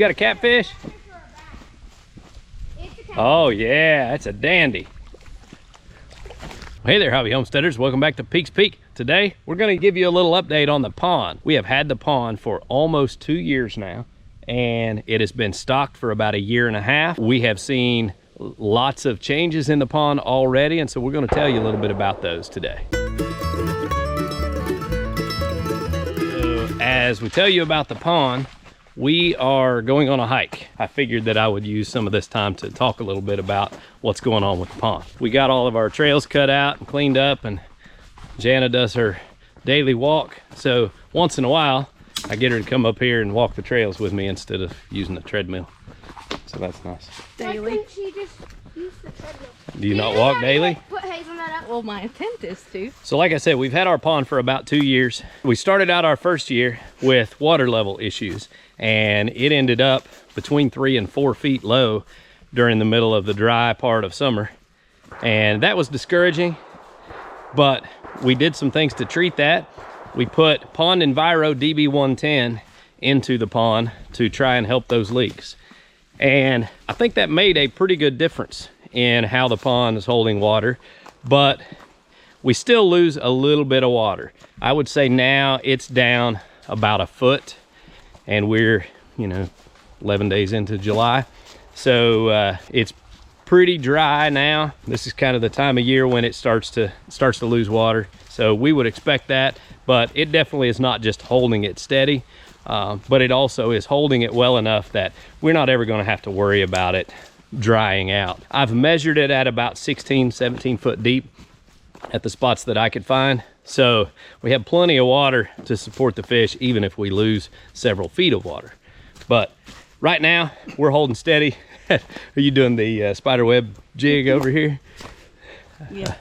got a catfish? Oh yeah, that's a dandy. Hey there, hobby homesteaders. Welcome back to Peaks Peak. Today, we're gonna give you a little update on the pond. We have had the pond for almost 2 years now, and it has been stocked for about 1.5 years. We have seen lots of changes in the pond already, and so we're gonna tell you a little bit about those today. As we tell you about the pond, we are going on a hike. I figured that I would use some of this time to talk a little bit about what's going on with the pond. We got all of our trails cut out and cleaned up, and Jana does her daily walk. So once in a while, I get her to come up here and walk the trails with me instead of using the treadmill. So that's nice. Daily. Why couldn't she just use the treadmill? Do you not walk daily? Put hazelnut up. Well, my intent is to. So like I said, we've had our pond for about 2 years. We started out our first year with water level issues, and it ended up between 3 and 4 feet low during the middle of the dry part of summer. And that was discouraging, but we did some things to treat that. We put Pond Enviro DB110 into the pond to try and help those leaks. And I think that made a pretty good difference in how the pond is holding water, but we still lose a little bit of water. I would say now it's down about 1 foot, and we're, 11 days into July. So it's pretty dry now. This is kind of the time of year when it starts to lose water. So we would expect that, but it definitely is not just holding it steady. But it also is holding it well enough that we're not ever going to have to worry about it drying out. I've measured it at about 16, 17 foot deep at the spots that I could find. So we have plenty of water to support the fish, even if we lose several feet of water. But right now we're holding steady. Are you doing the spider web jig over here? Yeah.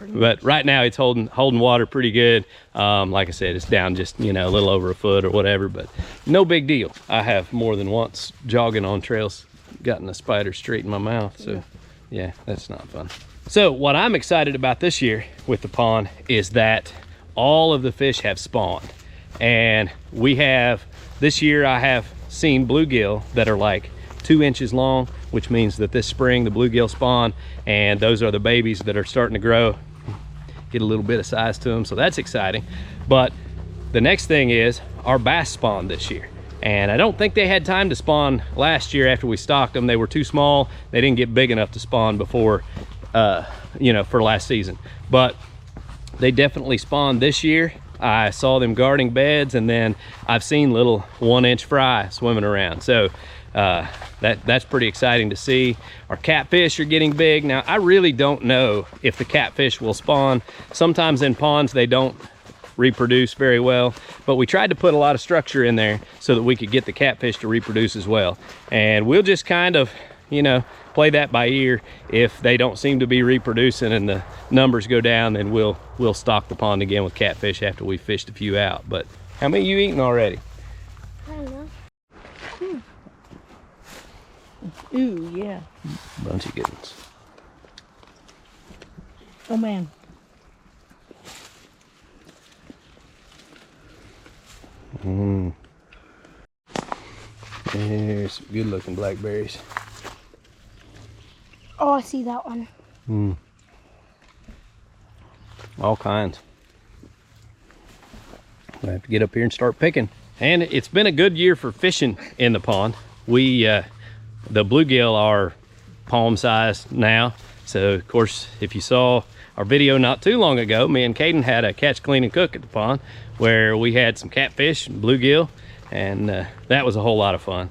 But right now it's holding water pretty good. Like I said, it's down just a little over 1 foot or whatever, but no big deal. I have more than once jogging on trails gotten a spider straight in my mouth, so yeah, that's not fun. So what I'm excited about this year with the pond is that all of the fish have spawned, and this year I have seen bluegill that are like 2 inches long, which means that this spring the bluegill spawn, and those are the babies that are starting to grow, get a little bit of size to them, so that's exciting. But the next thing is our bass spawned this year, and I don't think they had time to spawn last year after we stocked them. They were too small. They didn't get big enough to spawn before for last season, but they definitely spawned this year. I saw them guarding beds, and then I've seen little 1-inch fry swimming around. So that's pretty exciting to see. Our catfish are getting big. Now, I really don't know if the catfish will spawn. Sometimes in ponds, they don't reproduce very well, but we tried to put a lot of structure in there so that we could get the catfish to reproduce as well. And we'll just kind of, play that by ear. If they don't seem to be reproducing and the numbers go down, then we'll stock the pond again with catfish after we fished a few out. But how many you eating already? I don't know. Ooh, yeah. Bunch of good ones. Oh, man. There's some good looking blackberries. Oh, I see that one. All kinds. I have to get up here and start picking. And it's been a good year for fishing in the pond. The bluegill are palm sized now. So of course, if you saw our video not too long ago, me and Caden had a catch, clean, and cook at the pond where we had some catfish and bluegill, and that was a whole lot of fun.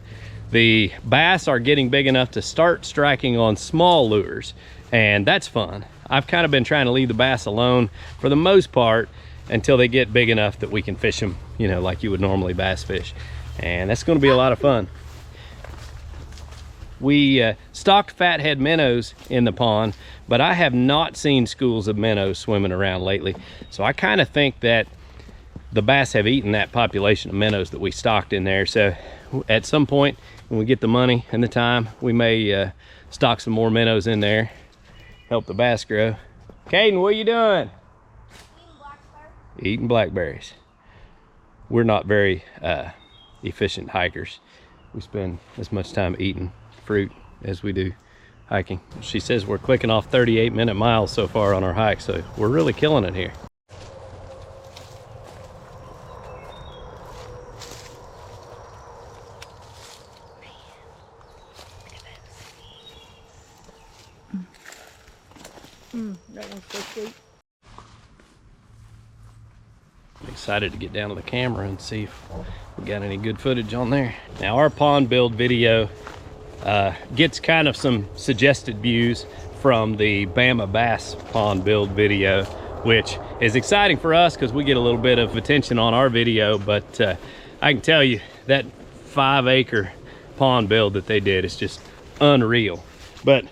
The bass are getting big enough to start striking on small lures, and that's fun. I've kind of been trying to leave the bass alone for the most part until they get big enough that we can fish them, like you would normally bass fish. And that's going to be a lot of fun. We stocked fathead minnows in the pond, but I have not seen schools of minnows swimming around lately. So I kind of think that the bass have eaten that population of minnows that we stocked in there. So at some point when we get the money and the time, we may stock some more minnows in there, help the bass grow. Caden, what are you doing? Eating blackberries. We're not very efficient hikers. we spend as much time eating fruit as we do hiking. She says we're clicking off 38-minute miles so far on our hike, so we're really killing it here. That one's so sweet. I'm excited to get down to the camera and see if we got any good footage on there. Now our pond build video gets kind of some suggested views from the Bama Bass pond build video, which is exciting for us because we get a little bit of attention on our video, but I can tell you that 5-acre pond build that they did is just unreal. But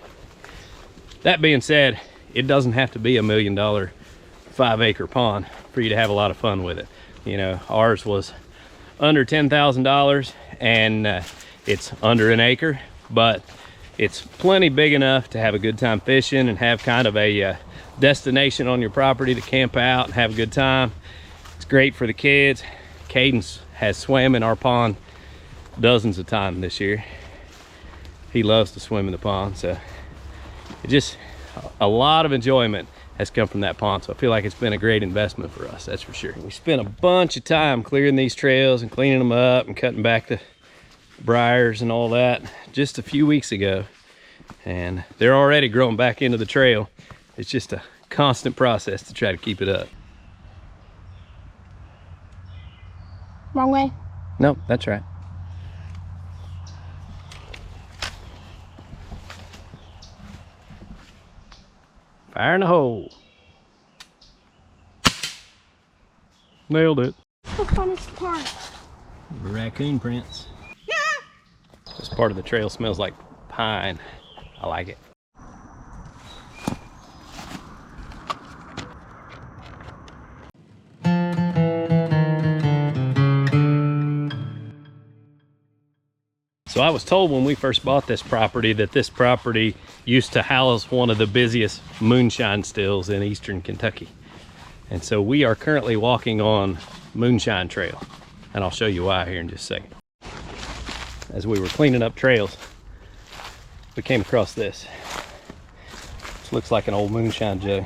that being said, it doesn't have to be $1 million 5-acre pond for you to have a lot of fun with it. You know, ours was under $10,000 and it's under an acre, but it's plenty big enough to have a good time fishing and have kind of a destination on your property to camp out and have a good time. It's great for the kids. Cadence has swam in our pond dozens of times this year. He loves to swim in the pond, so it just, a lot of enjoyment has come from that pond, so I feel like it's been a great investment for us, that's for sure. We spent a bunch of time clearing these trails and cleaning them up and cutting back the briars and all that just a few weeks ago, and they're already growing back into the trail. It's just a constant process to try to keep it up. Wrong way. Nope, that's right. Fire in the hole. Nailed it. The funnest part. Raccoon prints. This part of the trail smells like pine. I like it. So I was told when we first bought this property that this property used to house one of the busiest moonshine stills in eastern Kentucky. And so we are currently walking on Moonshine Trail, and I'll show you why here in just a second. As we were cleaning up trails, we came across this. This looks like an old moonshine jug,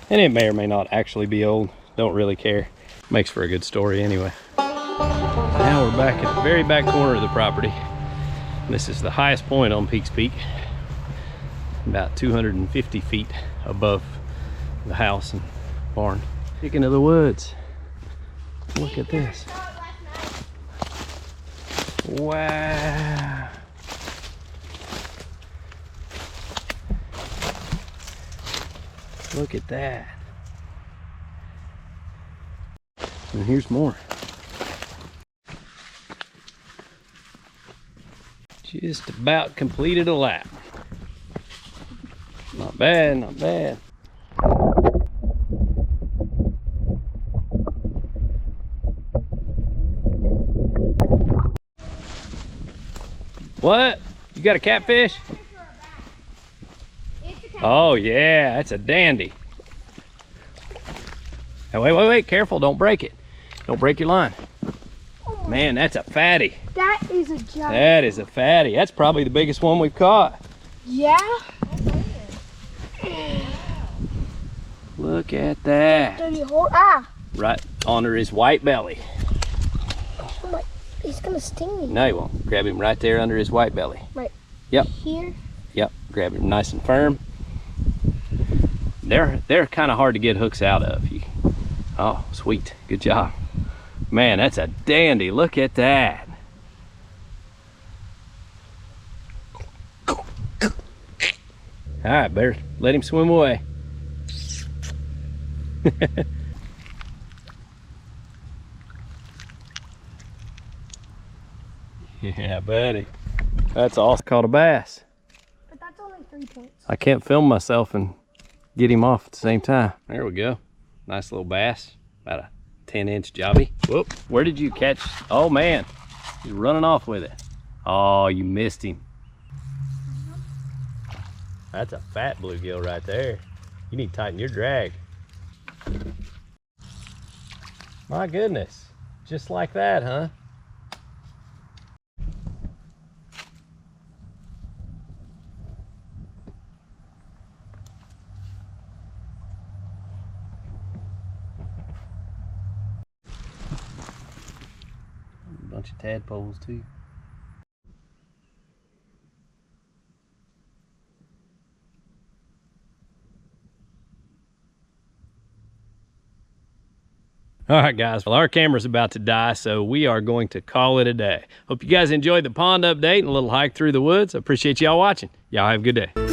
and it may or may not actually be old. Don't really care. Makes for a good story anyway. Now we're back at the very back corner of the property. This is the highest point on Peaks Peak, about 250 feet above the house and barn. Speaking of the woods, look at this. Wow. Look at that. And here's more. Just about completed a lap. Not bad, not bad. What? You got a catfish? Oh yeah, that's a dandy. Hey, wait, careful, don't break it. Don't break your line. Man, that's a fatty. That is a giant. That is a fatty. That's probably the biggest one we've caught. Yeah? Look at that. Right under his white belly. Oh my, he's gonna sting me. No, he won't. Grab him right there under his white belly. Right. Yep. Here? Yep. Grab him nice and firm. They're kind of hard to get hooks out of. Oh, sweet. Good job. Man, that's a dandy. Look at that. All right, better let him swim away. Yeah, buddy. That's awesome. Caught a bass. But that's only 3 points. I can't film myself and get him off at the same time. There we go. Nice little bass. About a 10-inch jobby. Whoop. Where did you catch? Oh, man. He's running off with it. Oh, you missed him. That's a fat bluegill right there. You need to tighten your drag. My goodness. Just like that, huh? bunch of tadpoles too. All right, guys, well, our camera's about to die, so we are going to call it a day. Hope you guys enjoyed the pond update and a little hike through the woods. I appreciate y'all watching. Y'all have a good day.